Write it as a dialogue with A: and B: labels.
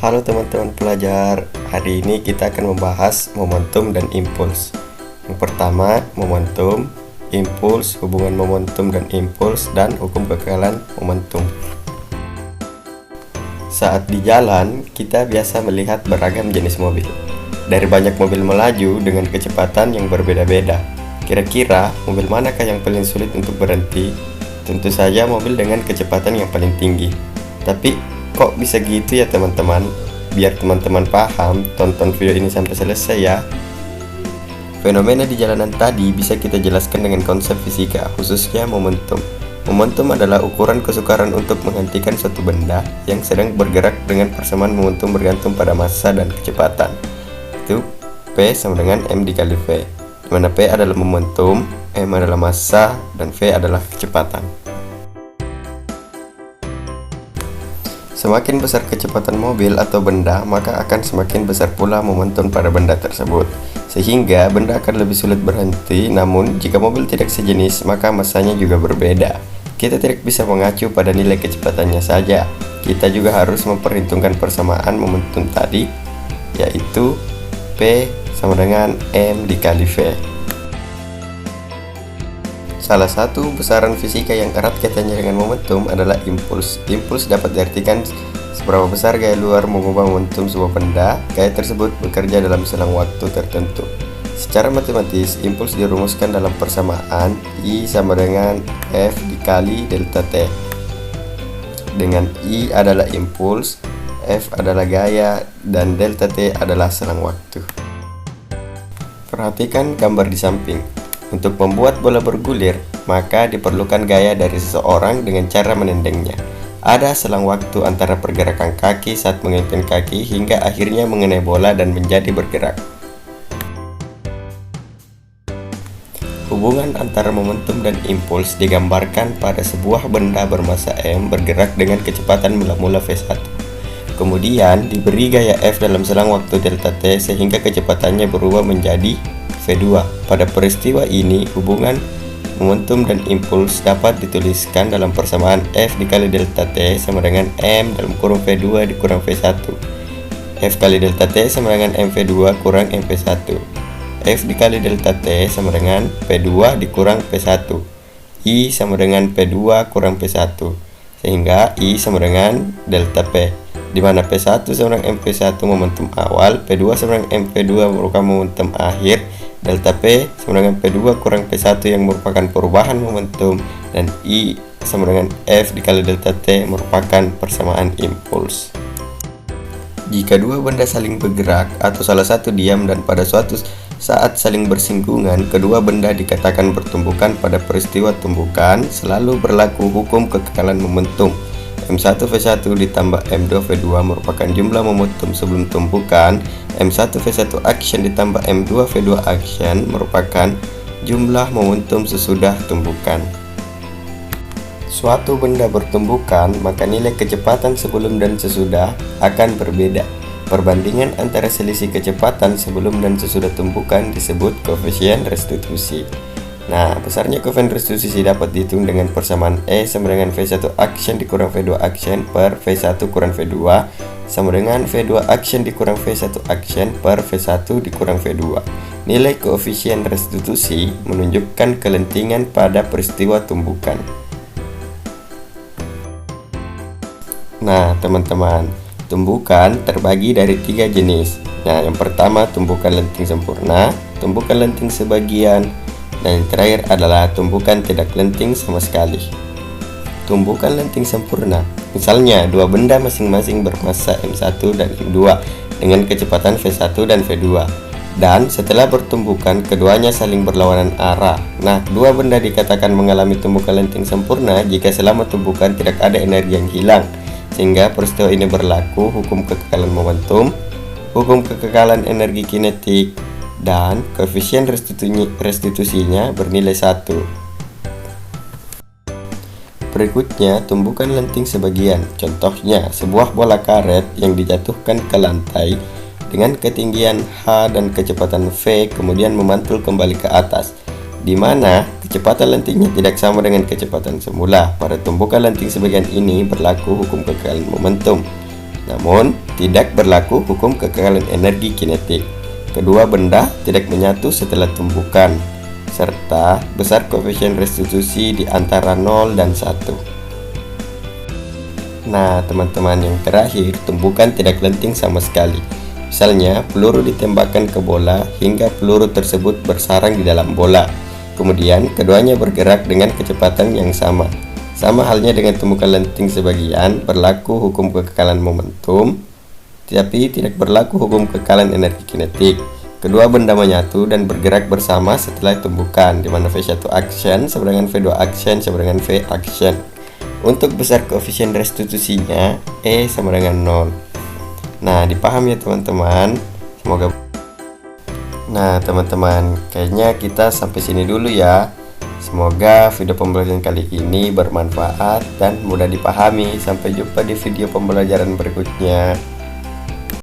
A: Halo teman-teman pelajar, hari ini kita akan membahas momentum dan impuls. Yang pertama, momentum, impuls, hubungan momentum dan impuls, dan hukum kekekalan momentum. Saat di jalan, kita biasa melihat beragam jenis mobil. Dari banyak mobil melaju dengan kecepatan yang berbeda-beda. Kira-kira mobil manakah yang paling sulit untuk berhenti? Tentu saja mobil dengan kecepatan yang paling tinggi. Tapi kok bisa gitu ya teman-teman? Biar teman-teman paham, tonton video ini sampai selesai ya. Fenomena di jalanan tadi bisa kita jelaskan dengan konsep fisika, khususnya momentum. Momentum adalah ukuran kesukaran untuk menghentikan suatu benda yang sedang bergerak dengan persamaan momentum bergantung pada massa dan kecepatan. Itu P sama dengan M dikali V, di mana P adalah momentum, M adalah massa, dan V adalah kecepatan. Semakin besar kecepatan mobil atau benda, maka akan semakin besar pula momentum pada benda tersebut. Sehingga benda akan lebih sulit berhenti, namun jika mobil tidak sejenis, maka massanya juga berbeda. Kita tidak bisa mengacu pada nilai kecepatannya saja. Kita juga harus memperhitungkan persamaan momentum tadi, yaitu P sama dengan M dikali V. Salah satu besaran fisika yang erat kaitannya dengan momentum adalah impuls. Impuls dapat diartikan seberapa besar gaya luar mengubah momentum sebuah benda. Gaya tersebut bekerja dalam selang waktu tertentu. Secara matematis, impuls dirumuskan dalam persamaan I sama dengan F dikali delta T. Dengan I adalah impuls, F adalah gaya, dan delta T adalah selang waktu. Perhatikan gambar di samping. Untuk membuat bola bergulir, maka diperlukan gaya dari seseorang dengan cara menendangnya. Ada selang waktu antara pergerakan kaki saat menginginkan kaki hingga akhirnya mengenai bola dan menjadi bergerak. Hubungan antara momentum dan impuls digambarkan pada sebuah benda bermassa M bergerak dengan kecepatan mula-mula V1. Kemudian diberi gaya F dalam selang waktu delta T sehingga kecepatannya berubah menjadi V2. Pada peristiwa ini, hubungan momentum dan impuls dapat dituliskan dalam persamaan F dikali delta T sama dengan M dalam kurung V2 dikurang V1. F kali delta T sama dengan MV2 kurang MV1. F dikali delta T sama dengan P2 dikurang P1. I sama dengan P2 kurang P1. Sehingga I sama dengan delta P, di mana P1 sama dengan MV1 momentum awal, P2 sama dengan MV2 merupakan momentum akhir, delta P sama dengan P2 kurang P1 yang merupakan perubahan momentum, dan I sama dengan F dikali delta T merupakan persamaan impuls. Jika dua benda saling bergerak atau salah satu diam dan pada suatu saat saling bersinggungan, kedua benda dikatakan bertumbukan. Pada peristiwa tumbukan selalu berlaku hukum kekekalan momentum. M1 V1 ditambah M2 V2 merupakan jumlah momentum sebelum tumbukan. M1 V1 action ditambah M2 V2 action merupakan jumlah momentum sesudah tumbukan. Suatu benda bertumbukan, maka nilai kecepatan sebelum dan sesudah akan berbeda. Perbandingan antara selisih kecepatan sebelum dan sesudah tumbukan disebut koefisien restitusi. Nah, besarnya koefisien restitusi dapat dihitung dengan persamaan E sama dengan V1 action dikurang V2 action per V1 kurang V2 sama dengan V2 action dikurang V1 action per V1 dikurang V2. Nilai koefisien restitusi menunjukkan kelentingan pada peristiwa tumbukan. Nah, teman-teman, tumbukan terbagi dari 3 jenis. Nah, yang pertama tumbukan lenting sempurna, tumbukan lenting sebagian, dan yang terakhir adalah tumbukan tidak lenting sama sekali. Tumbukan lenting sempurna, misalnya dua benda masing-masing bermassa M1 dan M2 dengan kecepatan V1 dan V2, dan setelah bertumbukan keduanya saling berlawanan arah. Nah, dua benda dikatakan mengalami tumbukan lenting sempurna jika selama tumbukan tidak ada energi yang hilang, sehingga peristiwa ini berlaku hukum kekekalan momentum, hukum kekekalan energi kinetik, dan koefisien restitusinya bernilai 1. Berikutnya, tumbukan lenting sebagian. Contohnya, sebuah bola karet yang dijatuhkan ke lantai dengan ketinggian H dan kecepatan V kemudian memantul kembali ke atas, di mana kecepatan lentingnya tidak sama dengan kecepatan semula. Pada tumbukan lenting sebagian ini berlaku hukum kekekalan momentum. Namun, tidak berlaku hukum kekekalan energi kinetik. Kedua benda tidak menyatu setelah tumbukan, serta besar koefisien restitusi di antara 0 dan 1. Nah, teman-teman, yang terakhir, tumbukan tidak lenting sama sekali. Misalnya, peluru ditembakkan ke bola hingga peluru tersebut bersarang di dalam bola. Kemudian, keduanya bergerak dengan kecepatan yang sama. Sama halnya dengan tumbukan lenting sebagian, berlaku hukum kekekalan momentum, tapi tidak berlaku hukum kekekalan energi kinetik. Kedua benda menyatu dan bergerak bersama setelah tumbukan, di mana V1 action sama dengan V2 action sama dengan V action. Untuk besar koefisien restitusinya, E sama dengan 0. Nah, dipahami ya teman-teman. Semoga. Nah, teman-teman, kayaknya kita sampai sini dulu ya. Semoga video pembelajaran kali ini bermanfaat dan mudah dipahami. Sampai jumpa di video pembelajaran berikutnya.